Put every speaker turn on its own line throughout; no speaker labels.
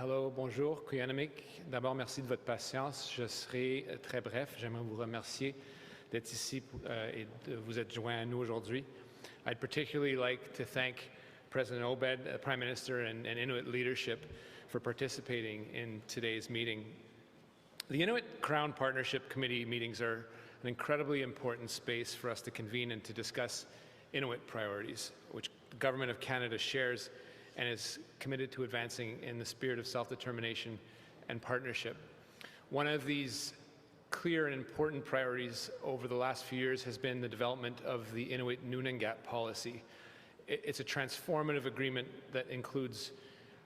Hello, bonjour, Kuyanamik. D'abord, merci de votre patience. Je serai très bref. J'aimerais vous remercier d'être ici et de vous être joint à nous aujourd'hui. I'd particularly like to thank President Obed, Prime Minister, and Inuit leadership for participating in today's meeting. The Inuit Crown Partnership Committee meetings are an incredibly important space for us to convene and to discuss Inuit priorities, which the Government of Canada shares and is committed to advancing in the spirit of self-determination and partnership. One of these clear and important priorities over the last few years has been the development of the Inuit Nunangat policy. It's a transformative agreement that includes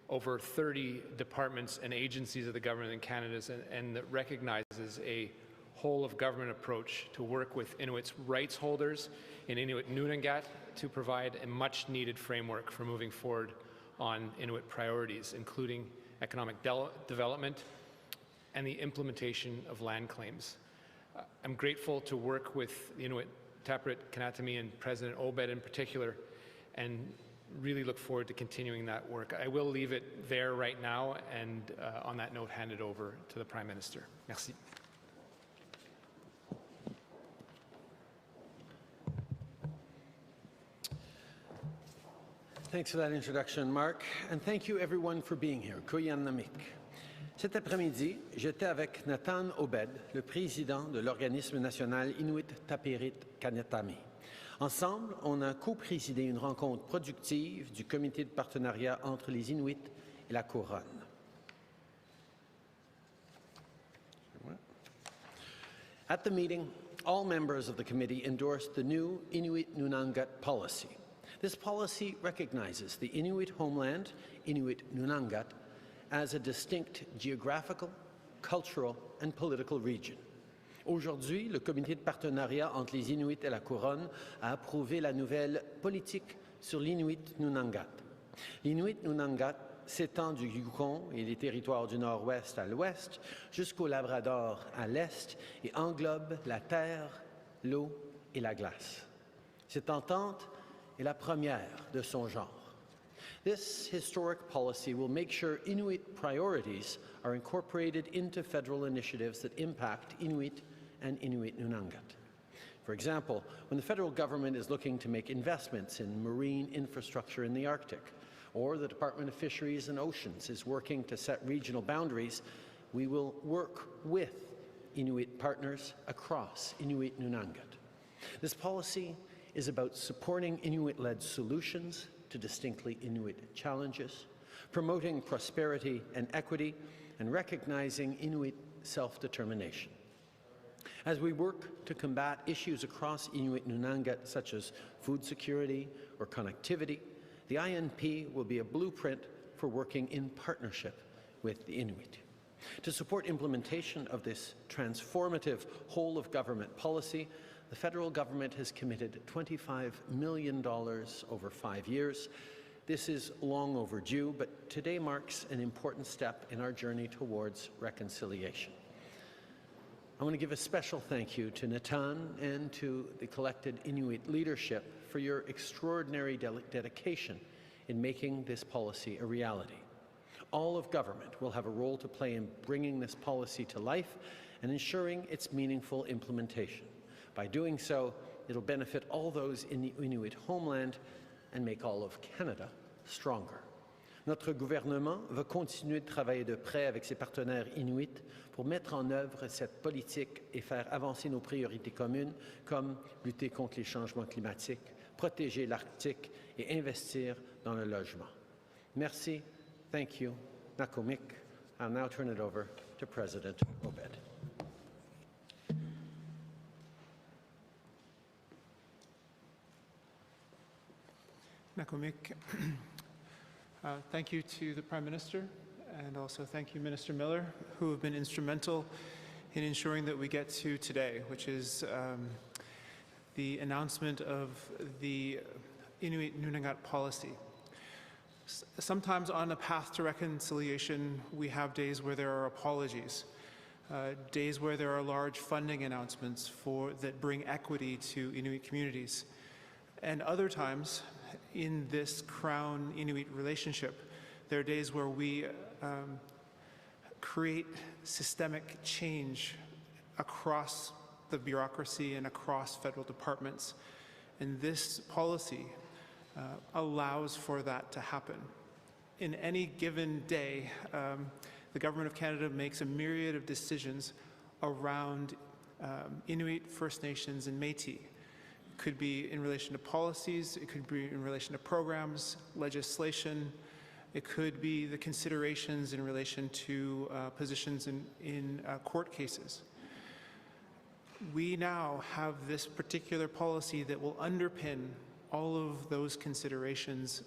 over 30 departments and agencies of the Government of Canada and that recognizes a whole-of-government approach to work with Inuits' rights holders in Inuit Nunangat to provide a much-needed framework for moving forward on Inuit priorities, including economic development and the implementation of land claims. I'm grateful to work with the Inuit Tapiriit Kanatami and President Obed in particular, and really look forward to continuing that work. I will leave it there right now, and on that note, hand it over to the Prime Minister. Merci.
Thanks for that introduction, Marc, and thank you everyone for being here. Kuyanamik. Cet après-midi, j'étais avec Natan Obed, le président de l'organisme national Inuit Tapiriit Kanatami. Ensemble, on a co-présidé une rencontre productive du comité de partenariat entre les Inuits et la Couronne. At the meeting, all members of the committee endorsed the new Inuit Nunangat policy. This policy recognizes the Inuit homeland, Inuit Nunangat, as a distinct geographical, cultural and political region. Aujourd'hui, le comité de partenariat entre les Inuits et la Couronne a approuvé la nouvelle politique sur l'Inuit Nunangat. L'Inuit Nunangat s'étend du Yukon et des territoires du Nord-Ouest à l'Ouest jusqu'au Labrador à l'Est et englobe la terre, l'eau et la glace. Cette entente est la première de son genre. This historic policy will make sure Inuit priorities are incorporated into federal initiatives that impact Inuit and Inuit Nunangat. For example, when the federal government is looking to make investments in marine infrastructure in the Arctic, or the Department of Fisheries and Oceans is working to set regional boundaries, we will work with Inuit partners across Inuit Nunangat. This policy is about supporting Inuit-led solutions to distinctly Inuit challenges, promoting prosperity and equity, and recognizing Inuit self-determination. As we work to combat issues across Inuit Nunangat, such as food security or connectivity, the INP will be a blueprint for working in partnership with the Inuit. To support implementation of this transformative whole-of-government policy, the federal government has committed $25 million over 5 years. This is long overdue, but today marks an important step in our journey towards reconciliation. I want to give a special thank you to Natan and to the collected Inuit leadership for your extraordinary dedication in making this policy a reality. All of government will have a role to play in bringing this policy to life and ensuring its meaningful implementation. By doing so, it'll benefit all those in the Inuit homeland and make all of Canada stronger. Notre gouvernement va continuer de travailler de près avec ses partenaires inuits pour mettre en œuvre cette politique et faire avancer nos priorités communes comme lutter contre les changements climatiques, protéger l'Arctique et investir dans le logement. Merci. Thank you. Nakomik. I'll now turn it over to President Obed.
Nakomik. Thank you to the Prime Minister, and also thank you, Minister Miller, who have been instrumental in ensuring that we get to today, which is the announcement of the Inuit Nunangat policy. Sometimes on a path to reconciliation, we have days where there are apologies, days where there are large funding announcements that bring equity to Inuit communities, and other times in this Crown Inuit relationship, There are days where we create systemic change across the bureaucracy and across federal departments. And this policy allows for that to happen. In any given day, the Government of Canada makes a myriad of decisions around Inuit, First Nations, and Métis. It could be in relation to policies, it could be in relation to programs, legislation, it could be the considerations in relation to positions in court cases. We now have this particular policy that will underpin all of those considerations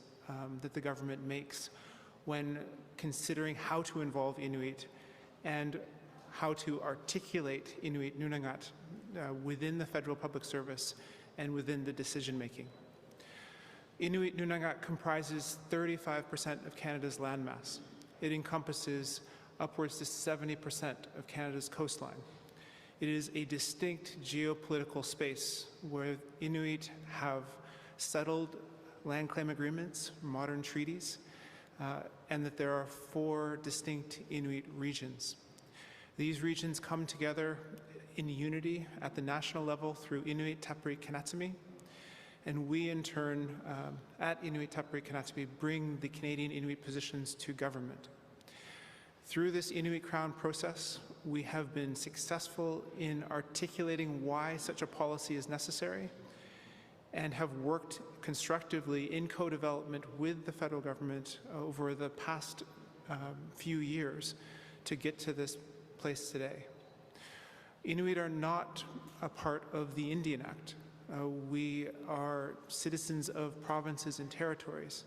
that the government makes when considering how to involve Inuit and how to articulate Inuit Nunangat within the federal public service and within the decision-making. Inuit Nunangat comprises 35% of Canada's landmass. It encompasses upwards to 70% of Canada's coastline. It is a distinct geopolitical space where Inuit have settled land claim agreements, modern treaties, and that there are 4 distinct Inuit regions. These regions come together in unity at the national level through Inuit Tapiriit Kanatami, and we in turn at Inuit Tapiriit Kanatami bring the Canadian Inuit positions to government. Through this Inuit Crown process, we have been successful in articulating why such a policy is necessary and have worked constructively in co-development with the federal government over the past few years to get to this place today. Inuit are not a part of the Indian Act. We are citizens of provinces and territories.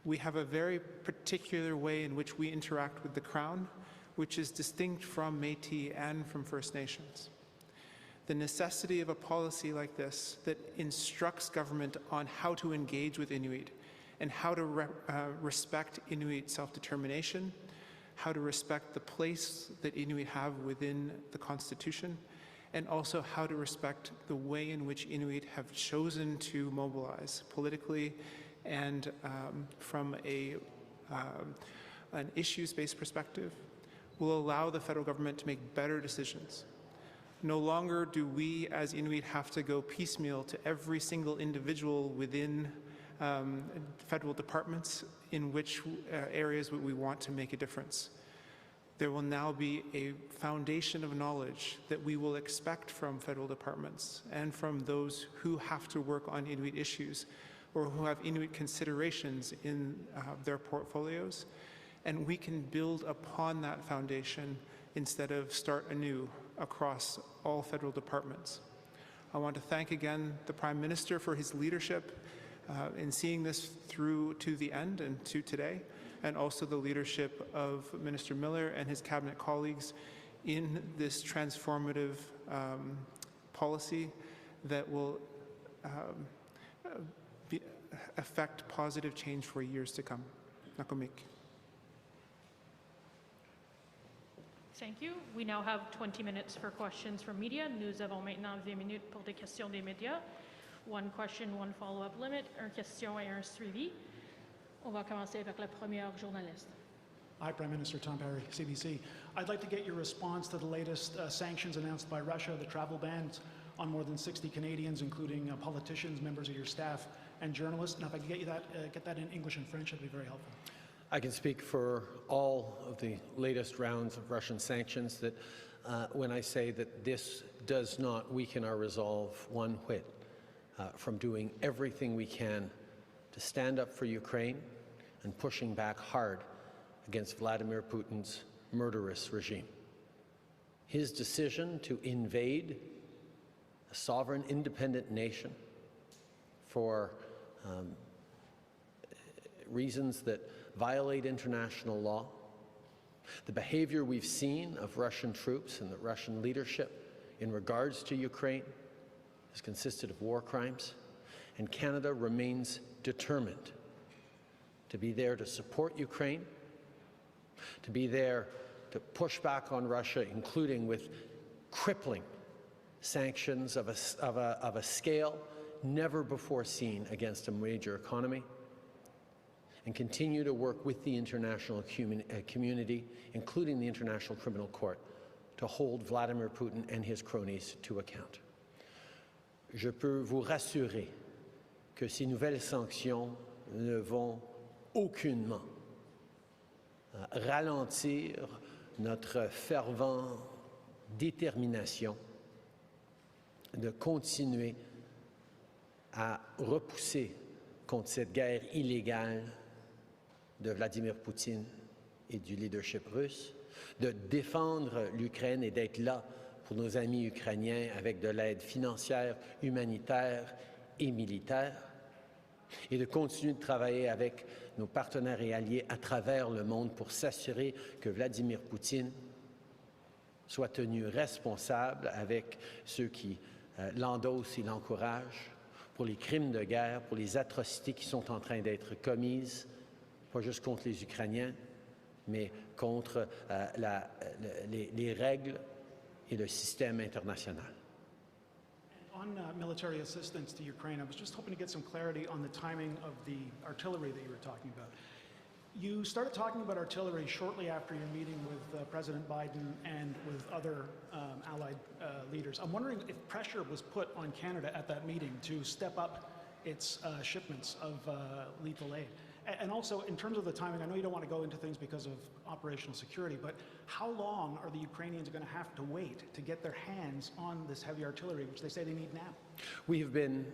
We have a very particular way in which we interact with the Crown, which is distinct from Métis and from First Nations. The necessity of a policy like this that instructs government on how to engage with Inuit and how to respect Inuit self-determination, how to respect the place that Inuit have within the Constitution, and also how to respect the way in which Inuit have chosen to mobilize politically and from an issues-based perspective, will allow the federal government to make better decisions. No longer do we as Inuit have to go piecemeal to every single individual within federal departments in which areas we want to make a difference. There will now be a foundation of knowledge that we will expect from federal departments and from those who have to work on Inuit issues or who have Inuit considerations in their portfolios. And we can build upon that foundation instead of start anew across all federal departments. I want to thank again the Prime Minister for his leadership in seeing this through to the end and to today, and also the leadership of Minister Miller and his cabinet colleagues in this transformative policy that will affect positive change for years to come. Nakomik.
Thank you. We now have 20 minutes for questions from media. Nous avons maintenant 20 minutes pour des questions des médias. One question, one follow-up limit, une question et un suivi. On va commencer avec la première journaliste.
Hi, Prime Minister Tom Perry, CBC. I'd like to get your response to the latest sanctions announced by Russia, the travel bans on more than 60 Canadians, including politicians, members of your staff, and journalists. Now, if I could get that in English and French, that'd be very helpful.
I can speak for all of the latest rounds of Russian sanctions that when I say that this does not weaken our resolve one whit from doing everything we can to stand up for Ukraine and pushing back hard against Vladimir Putin's murderous regime. His decision to invade a sovereign, independent nation for reasons that violate international law, the behavior we've seen of Russian troops and the Russian leadership in regards to Ukraine has consisted of war crimes, and Canada remains determined to be there to support Ukraine, to be there to push back on Russia, including with crippling sanctions of a scale never before seen against a major economy, and continue to work with the international community, including the International Criminal Court, to hold Vladimir Putin and his cronies to account. Je peux vous rassurer que ces nouvelles sanctions ne vont aucunement ralentir notre fervente détermination de continuer à repousser contre cette guerre illégale de Vladimir Poutine et du leadership russe, de défendre l'Ukraine et d'être là pour nos amis ukrainiens avec de l'aide financière, humanitaire et militaire, et de continuer de travailler avec nos partenaires et alliés à travers le monde pour s'assurer que Vladimir Poutine soit tenu responsable avec ceux qui l'endossent et l'encouragent pour les crimes de guerre, pour les atrocités qui sont en train d'être commises, pas juste contre les Ukrainiens, mais contre les règles et le système international.
On military assistance to Ukraine, I was just hoping to get some clarity on the timing of the artillery that you were talking about. You started talking about artillery shortly after your meeting with President Biden and with other allied leaders. I'm wondering if pressure was put on Canada at that meeting to step up its shipments of lethal aid. And also, in terms of the timing, I know you don't want to go into things because of operational security, but how long are the Ukrainians going to have to wait to get their hands on this heavy artillery, which they say they need now?
We have been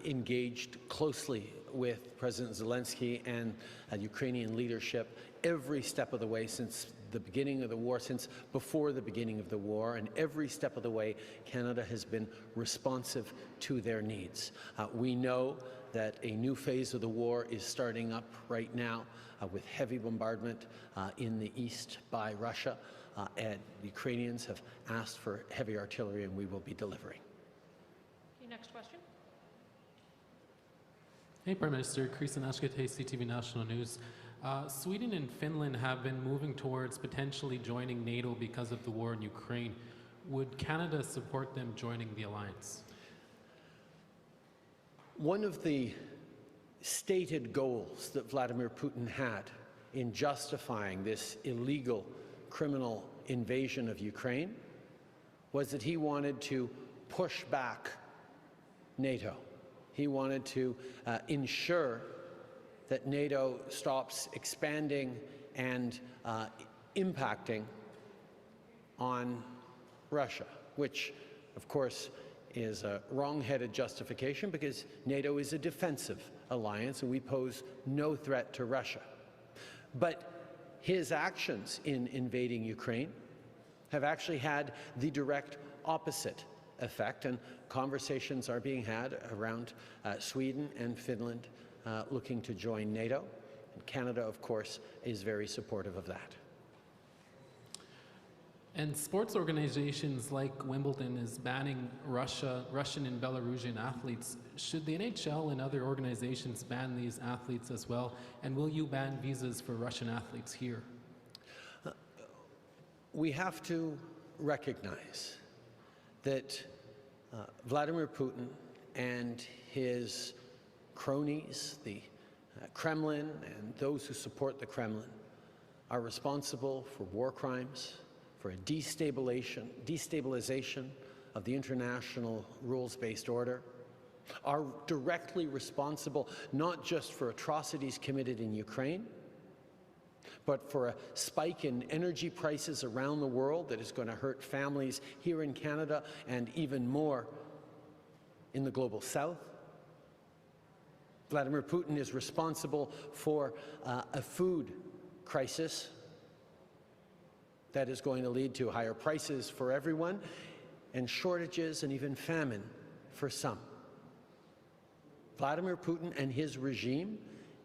engaged closely with President Zelensky and Ukrainian leadership every step of the way since the beginning of the war, since before the beginning of the war, and every step of the way Canada has been responsive to their needs. We know that a new phase of the war is starting up right now with heavy bombardment in the east by Russia, and the Ukrainians have asked for heavy artillery, and we will be delivering.
Okay, next question.
Hey, Prime Minister, Kristian Ashkete, CTV National News. Sweden and Finland have been moving towards potentially joining NATO because of the war in Ukraine. Would Canada support them joining the alliance?
One of the stated goals that Vladimir Putin had in justifying this illegal criminal invasion of Ukraine was that he wanted to push back NATO. He wanted to ensure that NATO stops expanding and impacting on Russia, which, of course, is a wrong-headed justification because NATO is a defensive alliance and we pose no threat to Russia. But his actions in invading Ukraine have actually had the direct opposite effect, and conversations are being had around Sweden and Finland looking to join NATO. And Canada, of course, is very supportive of that.
And sports organizations like Wimbledon is banning Russian and Belarusian athletes. Should the NHL and other organizations ban these athletes as well? And will you ban visas for Russian athletes here?
We have to recognize that Vladimir Putin and his cronies, the Kremlin and those who support the Kremlin, are responsible for war crimes, for a destabilization of the international rules-based order, are directly responsible not just for atrocities committed in Ukraine, but for a spike in energy prices around the world that is going to hurt families here in Canada and even more in the global south. Vladimir Putin is responsible for a food crisis that is going to lead to higher prices for everyone and shortages and even famine for some. Vladimir Putin and his regime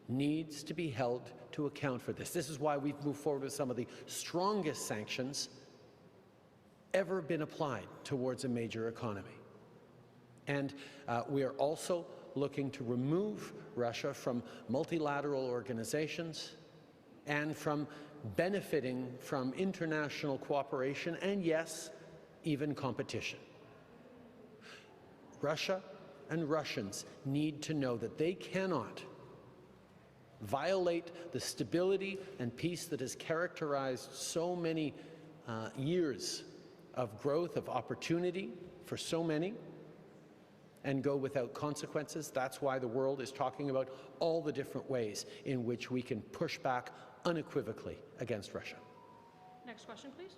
needs to be held to account for this. This is why we've moved forward with some of the strongest sanctions ever been applied towards a major economy. And we are also looking to remove Russia from multilateral organizations and from benefiting from international cooperation and, yes, even competition. Russia and Russians need to know that they cannot violate the stability and peace that has characterized so many years of growth, of opportunity for so many, and go without consequences. That's why the world is talking about all the different ways in which we can push back unequivocally against Russia.
Next question, please.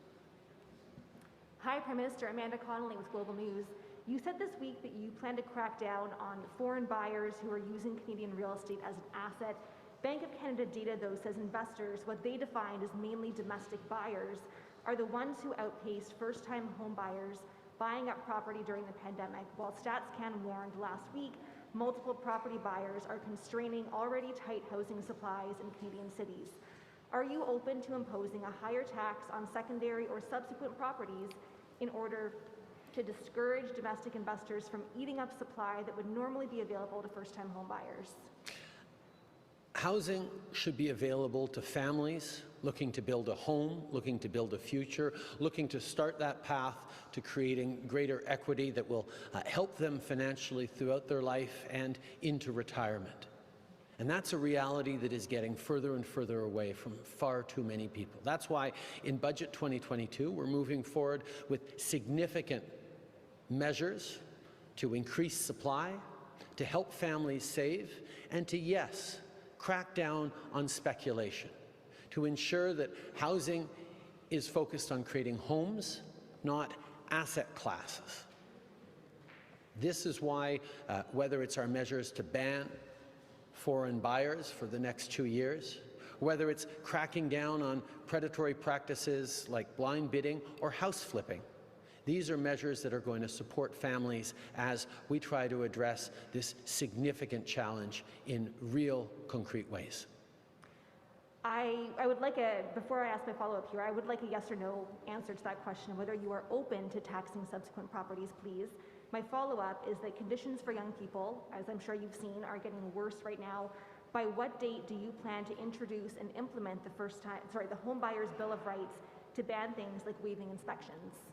Hi, Prime Minister. Amanda Connolly with Global News. You said this week that you plan to crack down on foreign buyers who are using Canadian real estate as an asset. Bank of Canada data, though, says investors, what they defined as mainly domestic buyers, are the ones who outpaced first-time home buyers buying up property during the pandemic, while StatsCan warned last week multiple property buyers are constraining already tight housing supplies in Canadian cities. Are you open to imposing a higher tax on secondary or subsequent properties in order to discourage domestic investors from eating up supply that would normally be available to first-time home buyers?
Housing should be available to families looking to build a home, looking to build a future, looking to start that path to creating greater equity that will help them financially throughout their life and into retirement. And that's a reality that is getting further and further away from far too many people. That's why in Budget 2022, we're moving forward with significant measures to increase supply, to help families save, and to, yes, crack down on speculation, to ensure that housing is focused on creating homes, not asset classes. This is why, whether it's our measures to ban foreign buyers for the next 2 years, whether it's cracking down on predatory practices like blind bidding or house flipping, these are measures that are going to support families as we try to address this significant challenge in real, concrete ways.
I would like before I ask my follow-up here, I would like a yes or no answer to that question, whether you are open to taxing subsequent properties, please. My follow-up is that conditions for young people, as I'm sure you've seen, are getting worse right now. By what date do you plan to introduce and implement the Home Buyers Bill of Rights to ban things like waiving inspections?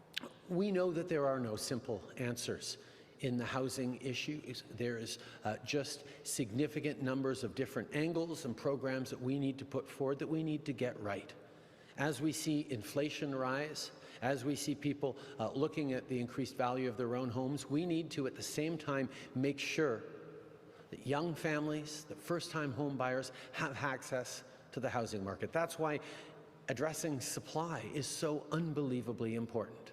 We know that there are no simple answers in the housing issue. There is just significant numbers of different angles and programs that we need to put forward, that we need to get right. As we see inflation rise, as we see people looking at the increased value of their own homes, we need to at the same time make sure that young families, that first-time home buyers have access to the housing market. That's why addressing supply is so unbelievably important.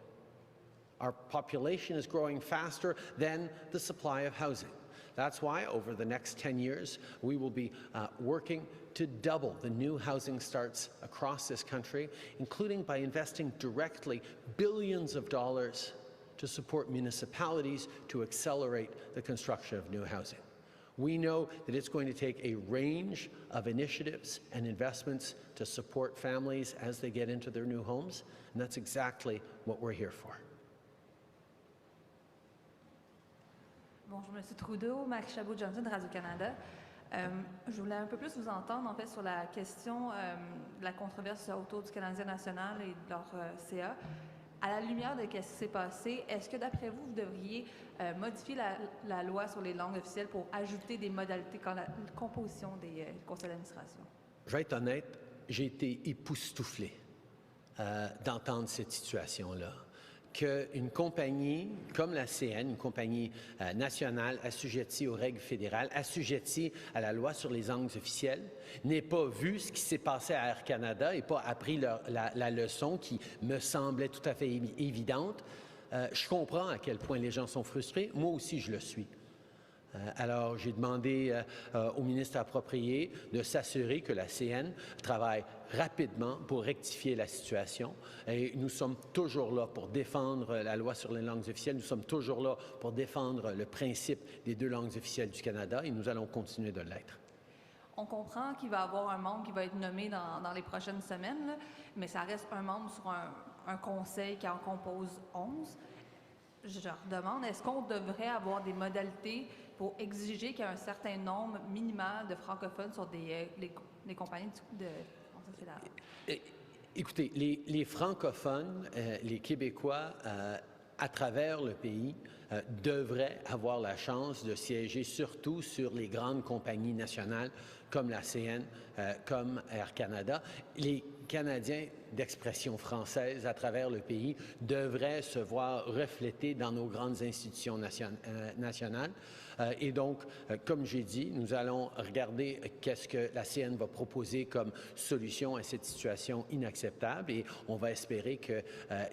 Our population is growing faster than the supply of housing. That's why over the next 10 years, we will be working to double the new housing starts across this country, including by investing directly billions of dollars to support municipalities to accelerate the construction of new housing. We know that it's going to take a range of initiatives and investments to support families as they get into their new homes, and that's exactly what we're here for.
Bonjour, M. Trudeau, Marc de Radio-Canada. Je voulais un peu plus vous entendre en fait sur la question de la controverse autour du Canadien national et de leur CA. À la lumière de ce qui s'est passé, est-ce que d'après vous, vous devriez modifier la loi sur les langues officielles pour ajouter des modalités quand la composition des conseils d'administration?
Je vais être honnête, j'ai été époustouflé d'entendre cette situation-là. Qu'une compagnie comme la CN, une compagnie nationale assujettie aux règles fédérales, assujettie à la loi sur les langues officielles, n'ait pas vu ce qui s'est passé à Air Canada et pas appris la leçon qui me semblait tout à fait évidente. Je comprends à quel point les gens sont frustrés. Moi aussi, je le suis. Alors, j'ai demandé au ministre approprié de s'assurer que la CN travaille rapidement pour rectifier la situation. Et nous sommes toujours là pour défendre la loi sur les langues officielles. Nous sommes toujours là pour défendre le principe des 2 langues officielles du Canada et nous allons continuer de l'être.
On comprend qu'il va y avoir un membre qui va être nommé dans les prochaines semaines, là, mais ça reste un membre sur un conseil qui en compose 11. Je leur demande, est-ce qu'on devrait avoir des modalités pour exiger qu'il y ait un certain nombre minimal de francophones sur les compagnies de français fédéral?
Écoutez, les francophones, les Québécois à travers le pays devraient avoir la chance de siéger surtout sur les grandes compagnies nationales comme la CN, comme Air Canada. Les Canadiens d'expression française à travers le pays devraient se voir reflétés dans nos grandes institutions nationales. Et donc, comme j'ai dit, nous allons regarder qu'est-ce que la CN va proposer comme solution à cette situation inacceptable et on va espérer que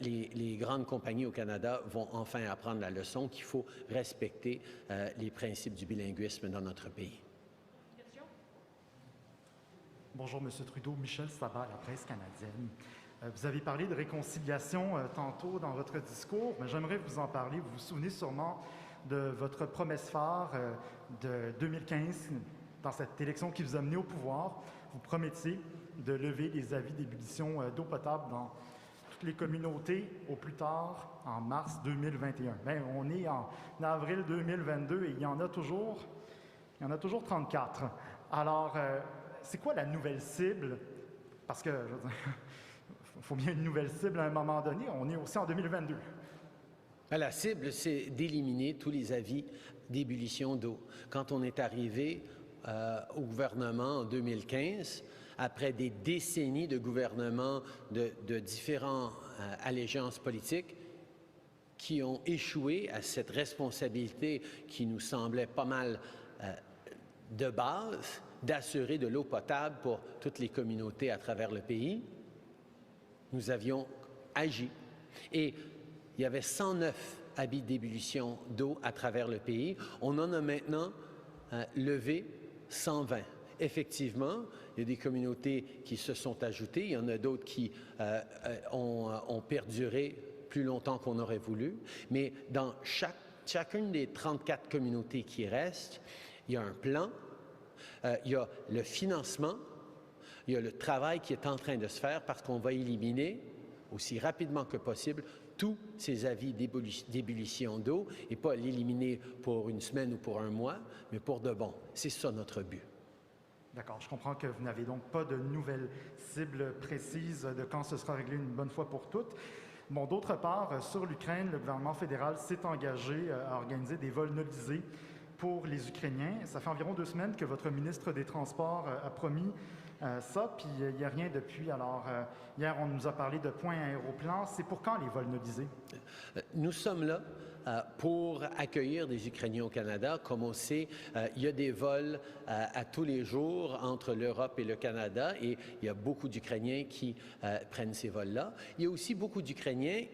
les grandes compagnies au Canada vont enfin apprendre la leçon qu'il faut respecter les principes du bilinguisme dans notre pays.
Bonjour, M. Trudeau. Michel Sabat, la presse canadienne. Vous avez parlé de réconciliation tantôt dans votre discours, mais j'aimerais vous en parler. Vous vous souvenez sûrement de votre promesse phare de 2015, dans cette élection qui vous a mené au pouvoir. Vous promettiez de lever les avis d'ébullition d'eau potable dans toutes les communautés au plus tard en mars 2021. Bien, on est en avril 2022 et il y en a toujours 34. Alors, c'est quoi la nouvelle cible? Parce que, je veux dire, il faut bien une nouvelle cible à un moment donné. On est aussi en 2022.
La cible, c'est d'éliminer tous les avis d'ébullition d'eau. Quand on est arrivé au gouvernement en 2015, après des décennies de gouvernements de différentes allégeances politiques qui ont échoué à cette responsabilité qui nous semblait pas mal de base, d'assurer de l'eau potable pour toutes les communautés à travers le pays, nous avions agi. Et il y avait 109 avis d'ébullition d'eau à travers le pays. On en a maintenant levé 120. Effectivement, il y a des communautés qui se sont ajoutées. Il y en a d'autres qui ont perduré plus longtemps qu'on aurait voulu. Mais dans chacune des 34 communautés qui restent, il y a un plan, il y a le financement, il y a le travail qui est en train de se faire parce qu'on va éliminer aussi rapidement que possible tous ces avis d'ébullition d'eau et pas l'éliminer pour une semaine ou pour un mois, mais pour de bon. C'est ça notre but.
D'accord. Je comprends que vous n'avez donc pas de nouvelles cibles précises de quand ce sera réglé une bonne fois pour toutes. Bon, d'autre part, sur l'Ukraine, le gouvernement fédéral s'est engagé à organiser des vols nolisés pour les Ukrainiens. Ça fait environ 2 semaines que votre ministre des Transports a promis ça, puis il n'y a rien depuis. Alors, hier, on nous a parlé de points aéroplans. C'est pour quand les vols nolisés?
Nous sommes là pour accueillir des Ukrainiens au Canada. Comme on sait, il y a des vols à tous les jours entre l'Europe et le Canada et il y a beaucoup d'Ukrainiens qui prennent ces vols-là. Il y a aussi beaucoup d'Ukrainiens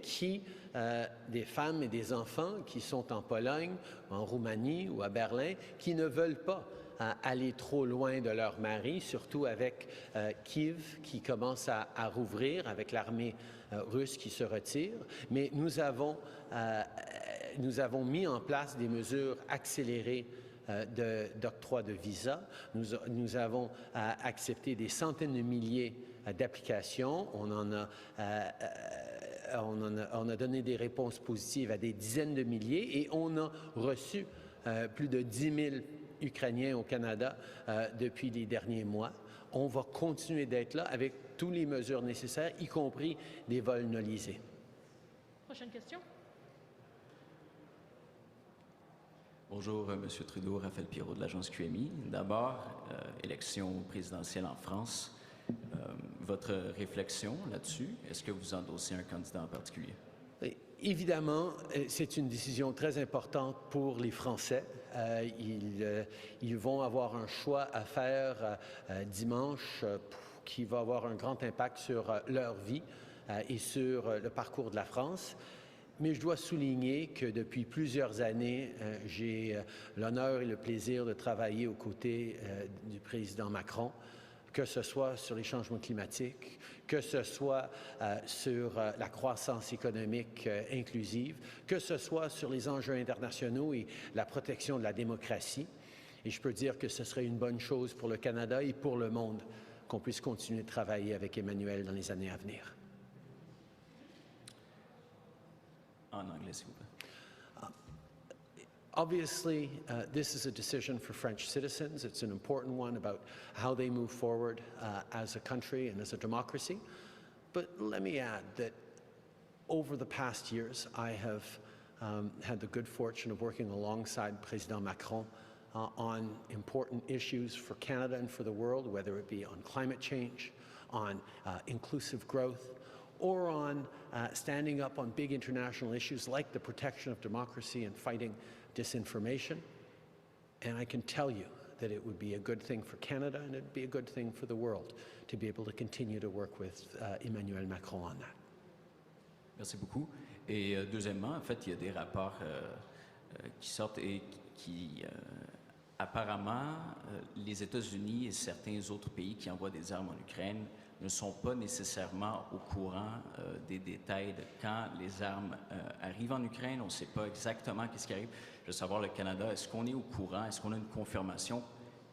des femmes et des enfants qui sont en Pologne, en Roumanie ou à Berlin, qui ne veulent pas aller trop loin de leur mari, surtout avec Kiev qui commence à rouvrir, avec l'armée russe qui se retire. Mais nous avons mis en place des mesures accélérées d'octroi de visa. Nous avons accepté des centaines de milliers d'applications. On a donné des réponses positives à des dizaines de milliers et on a reçu plus de 10 000 Ukrainiens au Canada depuis les derniers mois. On va continuer d'être là avec toutes les mesures nécessaires, y compris des vols nolisés.
Prochaine question.
Bonjour, M. Trudeau, Raphaël Pirot de l'agence QMI. D'abord, élection présidentielle en France. Votre réflexion là-dessus, est-ce que vous endossez un candidat en particulier?
Évidemment, c'est une décision très importante pour les Français. Ils vont avoir un choix à faire dimanche qui va avoir un grand impact sur leur vie et sur le parcours de la France. Mais je dois souligner que depuis plusieurs années, j'ai l'honneur et le plaisir de travailler aux côtés du président Macron, que ce soit sur les changements climatiques, que ce soit sur la croissance économique inclusive, que ce soit sur les enjeux internationaux et la protection de la démocratie. Et je peux dire que ce serait une bonne chose pour le Canada et pour le monde qu'on puisse continuer de travailler avec Emmanuel dans les années à venir.
En anglais, s'il vous plaît.
Obviously, this is a decision for French citizens. It's an important one about how they move forward as a country and as a democracy. But let me add that over the past years, I have had the good fortune of working alongside President Macron on important issues for Canada and for the world, whether it be on climate change, on inclusive growth, or on standing up on big international issues like the protection of democracy and fighting disinformation. And I can tell you that it would be a good thing for Canada and it would be a good thing for the world to be able to continue to work with Emmanuel Macron on that.
Merci beaucoup. Et deuxièmement, en fait, il y a des rapports qui sortent et qui apparemment, les États-Unis et certains autres pays qui envoient des armes en Ukraine ne sont pas nécessairement au courant des détails de quand les armes arrivent en Ukraine. On ne sait pas exactement qu'est-ce qui arrive. Je veux savoir, le Canada, est-ce qu'on est au courant? Est-ce qu'on a une confirmation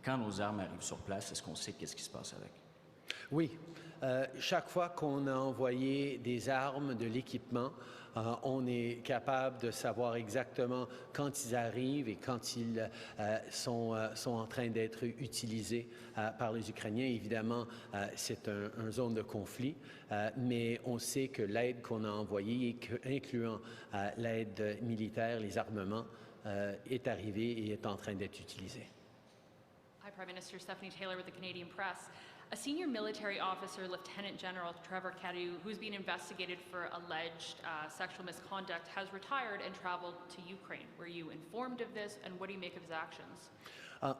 quand nos armes arrivent sur place? Est-ce qu'on sait qu'est-ce qui se passe avec?
Oui. Chaque fois qu'on a envoyé des armes, de l'équipement, on est capable de savoir exactement quand ils arrivent et quand ils sont en train d'être utilisés par les Ukrainiens. Évidemment, c'est une zone de conflit, mais on sait que l'aide qu'on a envoyée, incluant l'aide militaire, les armements, est arrivée et est en train d'être utilisée.
Hi, Prime Minister. Stephanie Taylor with the Canadian Press. A senior military officer, Lieutenant General Trevor Cadu, who's been investigated for alleged sexual misconduct, has retired and traveled to Ukraine. Were you informed of this, and what do you make of his actions?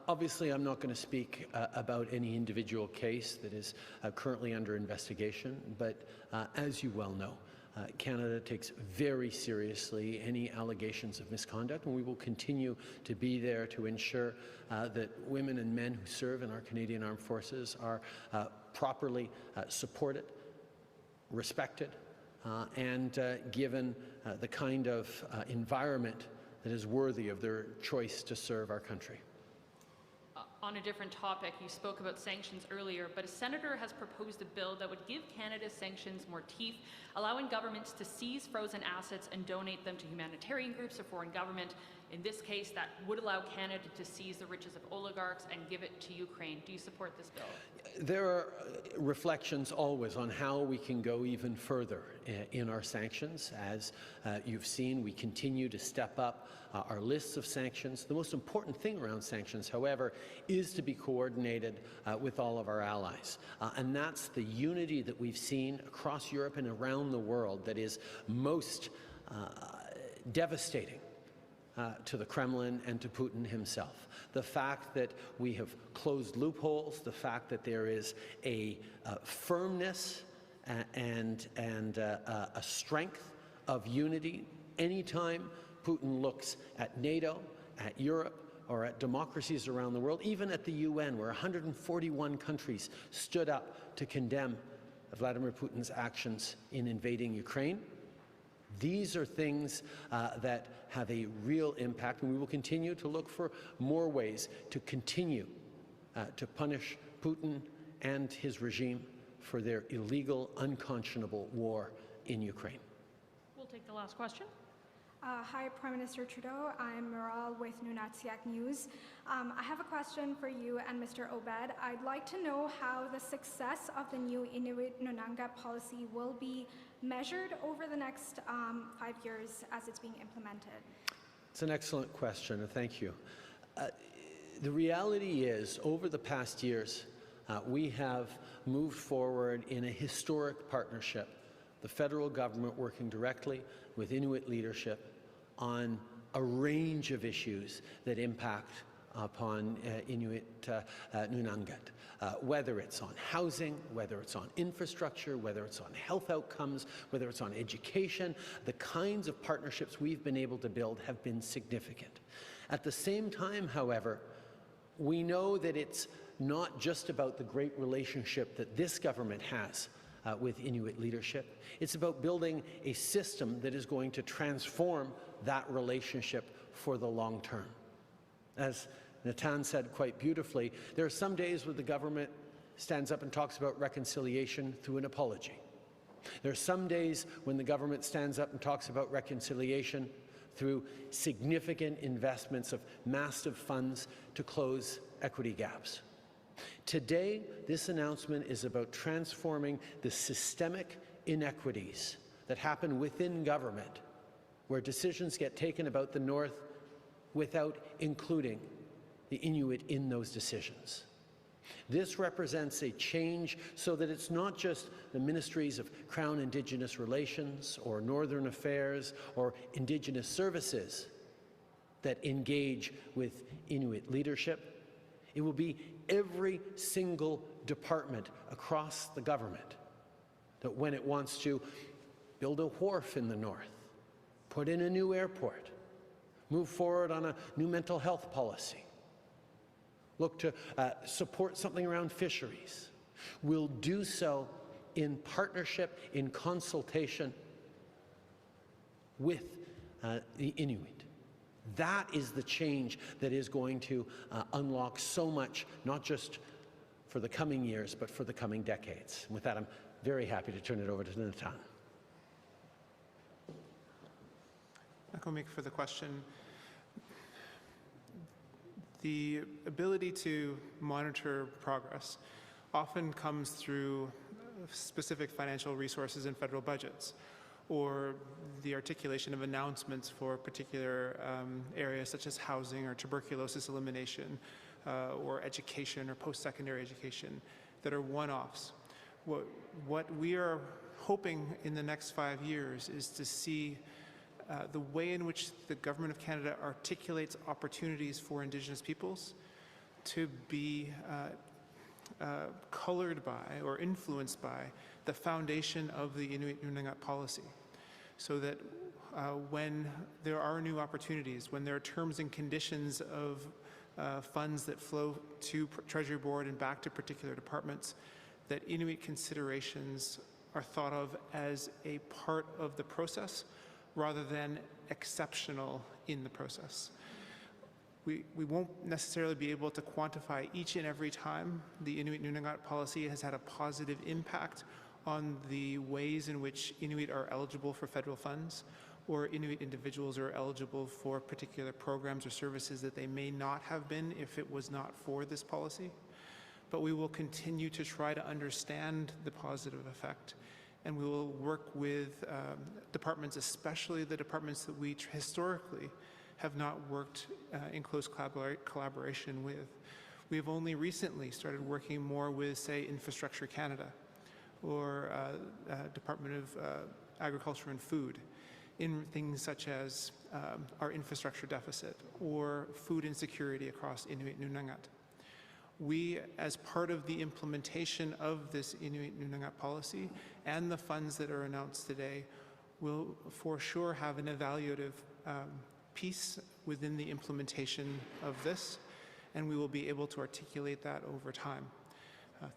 Obviously, I'm not going to speak about any individual case that is currently under investigation, but as you well know, Canada takes very seriously any allegations of misconduct, and we will continue to be there to ensure that women and men who serve in our Canadian Armed Forces are properly supported, respected, and given the kind of environment that is worthy of their choice to serve our country.
On a different topic, you spoke about sanctions earlier, but a senator has proposed a bill that would give Canada's sanctions more teeth, allowing governments to seize frozen assets and donate them to humanitarian groups or foreign government. In this case, that would allow Canada to seize the riches of oligarchs and give it to Ukraine. Do you support this bill?
There are reflections always on how we can go even further in our sanctions. As you've seen, we continue to step up our lists of sanctions. The most important thing around sanctions, however, is to be coordinated with all of our allies. And that's the unity that we've seen across Europe and around the world that is most devastating to the Kremlin and to Putin himself. The fact that we have closed loopholes, the fact that there is a firmness and a strength of unity anytime Putin looks at NATO, at Europe, or at democracies around the world, even at the UN, where 141 countries stood up to condemn Vladimir Putin's actions in invading Ukraine. These are things that have a real impact, and we will continue to look for more ways to continue to punish Putin and his regime for their illegal, unconscionable war in Ukraine.
We'll take the last question.
Hi, Prime Minister Trudeau. I'm Marc with Nunangat News. I have a question for you and Mr. Obed. I'd like to know how the success of the new Inuit Nunangat policy will be measured over the next 5 years as it's being implemented.
It's an excellent question, and thank you. The reality is, over the past years, we have moved forward in a historic partnership, the federal government working directly with Inuit leadership on a range of issues that impact upon Inuit Nunangat, whether it's on housing, whether it's on infrastructure, whether it's on health outcomes, whether it's on education. The kinds of partnerships we've been able to build have been significant. At the same time, however, we know that it's not just about the great relationship that this government has with Inuit leadership. It's about building a system that is going to transform that relationship for the long term. As Natan said quite beautifully, there are some days where the government stands up and talks about reconciliation through an apology. There are some days when the government stands up and talks about reconciliation through significant investments of massive funds to close equity gaps. Today, this announcement is about transforming the systemic inequities that happen within government, where decisions get taken about the North without including the Inuit in those decisions. This represents a change so that it's not just the Ministries of Crown Indigenous Relations or Northern Affairs or Indigenous Services that engage with Inuit leadership. It will be every single department across the government that when it wants to build a wharf in the North, put in a new airport, move forward on a new mental health policy, look to support something around fisheries, will do so in partnership, in consultation with the Inuit. That is the change that is going to unlock so much, not just for the coming years, but for the coming decades. And with that, I'm very happy to turn it over to Natan.
Marc, for the question. The ability to monitor progress often comes through specific financial resources in federal budgets, or the articulation of announcements for particular areas such as housing or tuberculosis elimination, or education or post-secondary education that are one-offs. What we are hoping in the next 5 years is to see the way in which the Government of Canada articulates opportunities for Indigenous peoples to be colored by or influenced by the foundation of the Inuit Nunangat policy, so that when there are new opportunities, when there are terms and conditions of funds that flow to Treasury Board and back to particular departments, that Inuit considerations are thought of as a part of the process rather than exceptional in the process. We won't necessarily be able to quantify each and every time the Inuit Nunangat policy has had a positive impact on the ways in which Inuit are eligible for federal funds, or Inuit individuals are eligible for particular programs or services that they may not have been if it was not for this policy. But we will continue to try to understand the positive effect, and we will work with departments, especially the departments that we historically have not worked in close collaboration with. We have only recently started working more with, say, Infrastructure Canada or Department of Agriculture and Food in things such as our infrastructure deficit or food insecurity across Inuit Nunangat. We, as part of the implementation of this Inuit Nunangat policy and the funds that are announced today, will for sure have an evaluative piece within the implementation of this, and we will be able to articulate that over time.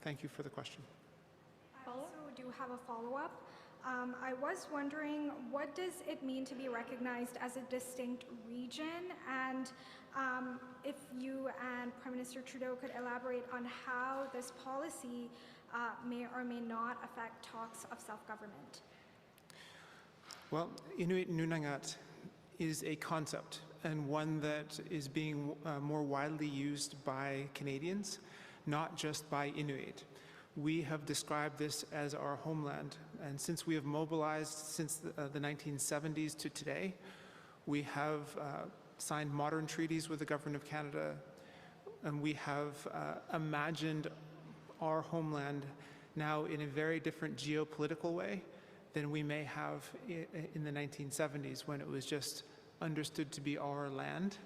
Thank you for the question.
I also do have a follow-up. I was wondering, what does it mean to be recognized as a distinct region? And if you and Prime Minister Trudeau could elaborate on how this policy may or may not affect talks of self-government.
Well, Inuit Nunangat is a concept, and one that is being more widely used by Canadians, not just by Inuit. We have described this as our homeland, and since we have mobilized since the 1970s to today, we have signed modern treaties with the Government of Canada, and we have imagined our homeland now in a very different geopolitical way than we may have in the 1970s, when it was just understood to be our land.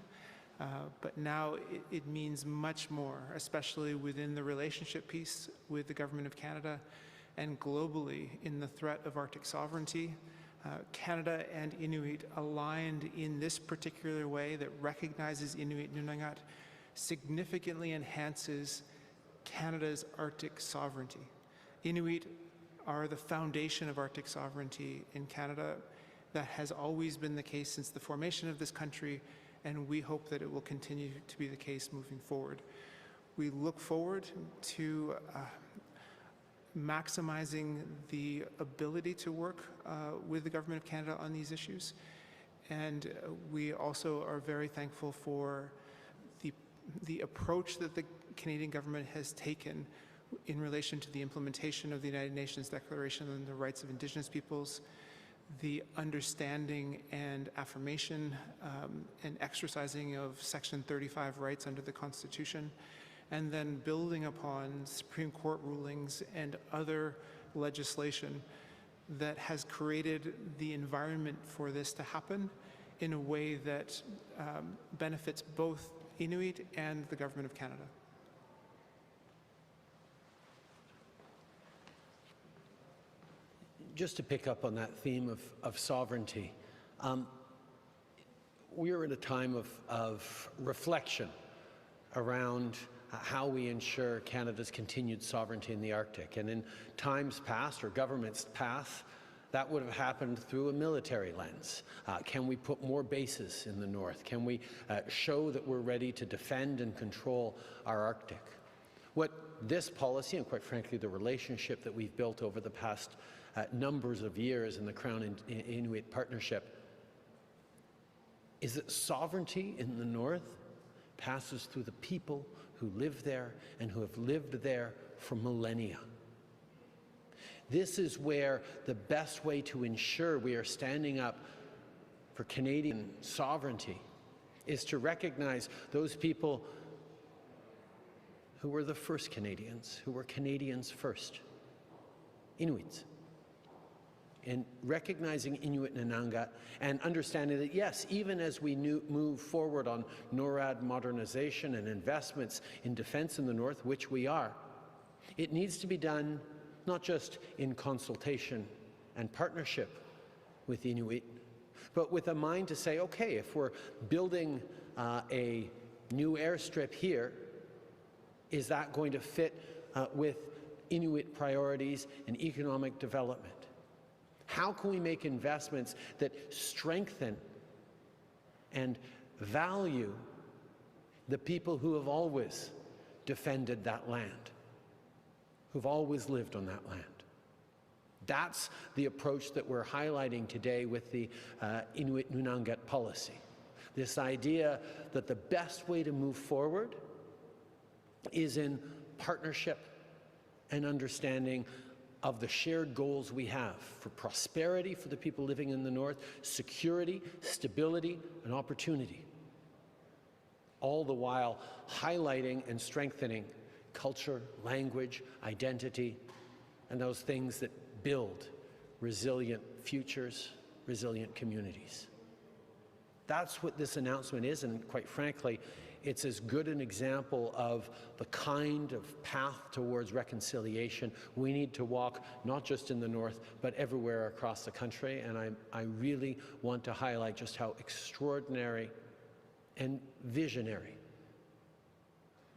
But now it means much more, especially within the relationship piece with the Government of Canada and globally in the threat of Arctic sovereignty. Canada and Inuit aligned in this particular way that recognizes Inuit Nunangat significantly enhances Canada's Arctic sovereignty. Inuit are the foundation of Arctic sovereignty in Canada. That has always been the case since the formation of this country, and we hope that it will continue to be the case moving forward. We look forward to maximizing the ability to work with the Government of Canada on these issues, and we also are very thankful for the approach that the Canadian government has taken in relation to the implementation of the United Nations Declaration on the Rights of Indigenous Peoples, the understanding and affirmation and exercising of Section 35 rights under the Constitution, and then building upon Supreme Court rulings and other legislation that has created the environment for this to happen in a way that benefits both Inuit and the Government of Canada.
Just to pick up on that theme of sovereignty, we are in a time of reflection around how we ensure Canada's continued sovereignty in the Arctic. And in times past, or governments past, that would have happened through a military lens. Can we put more bases in the north? Can we show that we're ready to defend and control our Arctic? What this policy, and quite frankly the relationship that we've built over the past numbers of years in the Crown Inuit partnership, is that sovereignty in the north passes through the people who live there and who have lived there for millennia. This is where the best way to ensure we are standing up for Canadian sovereignty is to recognize those people who were the first Canadians, who were Canadians first, Inuits. And recognizing Inuit Nunangat and understanding that, yes, even as we move forward on NORAD modernization and investments in defense in the north, which we are, it needs to be done not just in consultation and partnership with Inuit, but with a mind to say, okay, if we're building a new airstrip here, is that going to fit with Inuit priorities and economic development? How can we make investments that strengthen and value the people who have always defended that land, who've always lived on that land? That's the approach that we're highlighting today with the Inuit Nunangat policy. This idea that the best way to move forward is in partnership and understanding of the shared goals we have for prosperity for the people living in the north, security, stability, and opportunity. All the while highlighting and strengthening culture, language, identity, and those things that build resilient futures, resilient communities. That's what this announcement is, and quite frankly, it's as good an example of the kind of path towards reconciliation we need to walk, not just in the north, but everywhere across the country. And I really want to highlight just how extraordinary and visionary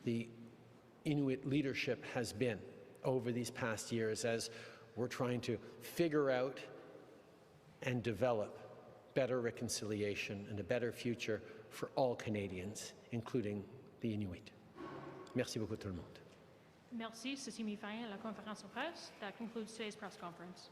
the Inuit leadership has been over these past years as we're trying to figure out and develop better reconciliation and a better future for all Canadians, including the Inuit. Merci beaucoup tout le monde.
Merci. Ceci met fin à la conférence de presse. That concludes today's press conference.